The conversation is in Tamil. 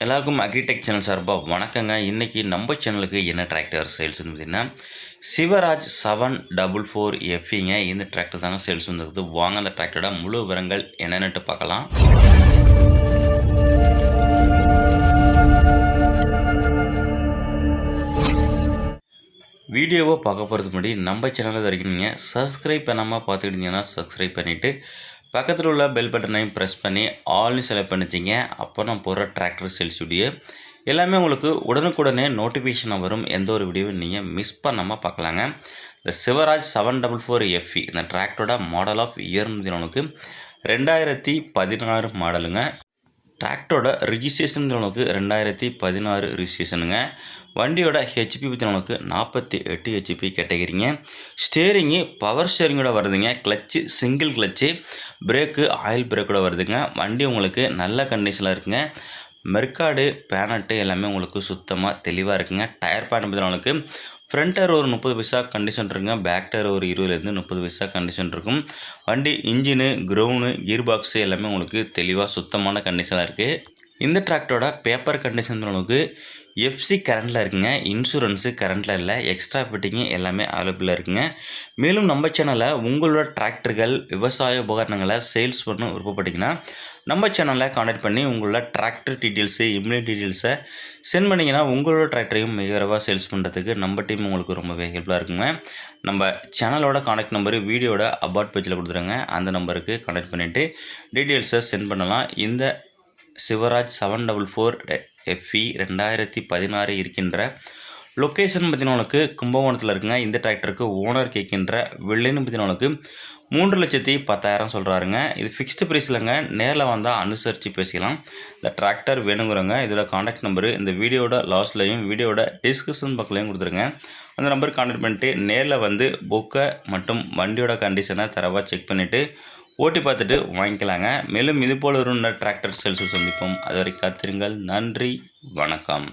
எல்லாருக்கும் அக்ரிடெக் சேனல் சார்பாக வணக்கங்க. இன்றைக்கி நம்ம சேனலுக்கு என்ன டிராக்டர் சேல்ஸ் இருந்ததுன்னா சிவராஜ் 744 எஃப்இங்க. இந்த டிராக்டர் தாங்க சேல்ஸ் வந்துருக்குது. வாங்க அந்த டிராக்டரோட முழு விவரங்கள் என்னென்னட்டு பார்க்கலாம். வீடியோவை பார்க்க போகிறதுக்கு முன்னாடி நம்ம சேனலில் வரைக்கும் நீங்கள் சப்ஸ்கிரைப் பண்ணாமல் பார்த்துக்கிட்டீங்கன்னா சப்ஸ்கிரைப் பண்ணிவிட்டு பக்கத்தில் உள்ள பெல் பட்டனையும் ப்ரெஸ் பண்ணி ஆல்னு செலக்ட் பண்ணிச்சிங்க. அப்போ நான் போடுற டிராக்டர் சேல்ஸ் வீடியோ எல்லாமே உங்களுக்கு உடனுக்குடனே நோட்டிஃபிகேஷனாக வரும். எந்த ஒரு வீடியோவும் நீங்கள் மிஸ் பண்ணாமல் பார்க்கலாங்க. இந்த சிவராஜ் 744 எஃப்இ இந்த டிராக்டரோட மாடல் ஆஃப் இயர் உங்களுக்கு 2016 மாடலுங்க. டிராக்டரோட ரிஜிஸ்ட்ரேஷன் உங்களுக்கு 2016 ரிஜிஸ்ட்ரேஷனுங்க. வண்டியோட ஹெச்பி பற்றி 48 ஹெச்பி கேட்டகிரிங்க. ஸ்டேரிங்கு பவர் ஸ்டேரிங்கோட வருதுங்க. Clutch single clutch, brake oil பிரேக்கோட வருதுங்க. வண்டி உங்களுக்கு நல்ல கண்டிஷனில் இருக்குங்க. மெர்காடு பேனட்டு எல்லாமே உங்களுக்கு சுத்தமாக தெளிவாக இருக்குங்க. டயர் பேன் பற்றி ஃப்ரண்ட் டயர் ஒரு 30 பைசா கண்டிஷன் இருக்குங்க. பேக் டயர் ஒரு 20லேருந்து 30 பைசா கண்டிஷன் இருக்கும். வண்டி இன்ஜினு கிரவுண்டு கியர் பாக்ஸு எல்லாமே உங்களுக்கு தெளிவாக சுத்தமான கண்டிஷனாக இருக்குது. இந்த டிராக்டரோட பேப்பர் கண்டிஷன் அளவுக்கு எஃப்சி கரண்டில் இருக்குங்க. இன்சூரன்ஸு கரண்டில் இல்லை. எக்ஸ்ட்ரா ஃபிட்டிங்கு எல்லாமே அவைலபிளாக இருக்குங்க. மேலும் நம்ம சேனலில் உங்களோட டிராக்டர்கள் விவசாய உபகரணங்களை சேல்ஸ் பண்ண விருப்பப்பட்டிங்கன்னா நம்ம சேனலில் கான்டாக்ட் பண்ணி உங்களோட டிராக்டர் டீட்டெயில்ஸு இம்யூனிட் டீட்டெயில்ஸை சென்ட் பண்ணிங்கன்னா உங்களோட டிராக்டரையும் மிக விரைவாக சேல்ஸ் பண்ணுறதுக்கு நம்ம டீம் உங்களுக்கு ரொம்பவே ஹெல்ப்ஃபுல்லாக இருக்குங்க. நம்ம சேனலோட கான்டாக்ட் நம்பரு வீடியோட அபவுட் பேஜில் கொடுத்துருங்க. அந்த நம்பருக்கு கான்டாக்ட் பண்ணிவிட்டு டீட்டெயில்ஸை சென்ட் பண்ணலாம். இந்த சிவராஜ் 744 எஃப்இ 2016 இருக்கின்ற லொக்கேஷன் பற்றினவங்களுக்கு கும்பகோணத்தில் இருக்குங்க. இந்த டிராக்டருக்கு ஓனர் கேட்கின்ற வில்லைன்னு பற்றினவங்களுக்கு 3,10,000 சொல்கிறாருங்க. இது ஃபிக்ஸ்டு ப்ரைஸ் இல்லைங்க. நேரில் வந்தால் அனுசரித்து பேசிக்கலாம். இந்த டிராக்டர் வேணுங்கிறவங்க இதோட கான்டாக்ட் நம்பரு இந்த வீடியோட லாஸ்ட்லையும் வீடியோட டிஸ்கிரிப்ஷன் பக்கத்துலையும் கொடுத்துருங்க. அந்த நம்பருக்கு கான்டாக்ட் பண்ணிட்டு நேரில் வந்து புக்கை மற்றும் வண்டியோட கண்டிஷனை தரவாக செக் பண்ணிவிட்டு ஓட்டி பார்த்துட்டு வாங்கிக்கலாங்க. மேலும் இதுபோல் ஒரு டிராக்டர் சேல்ஸை சந்திப்போம். அது வரைக்கும் காத்திருங்கள். நன்றி, வணக்கம்.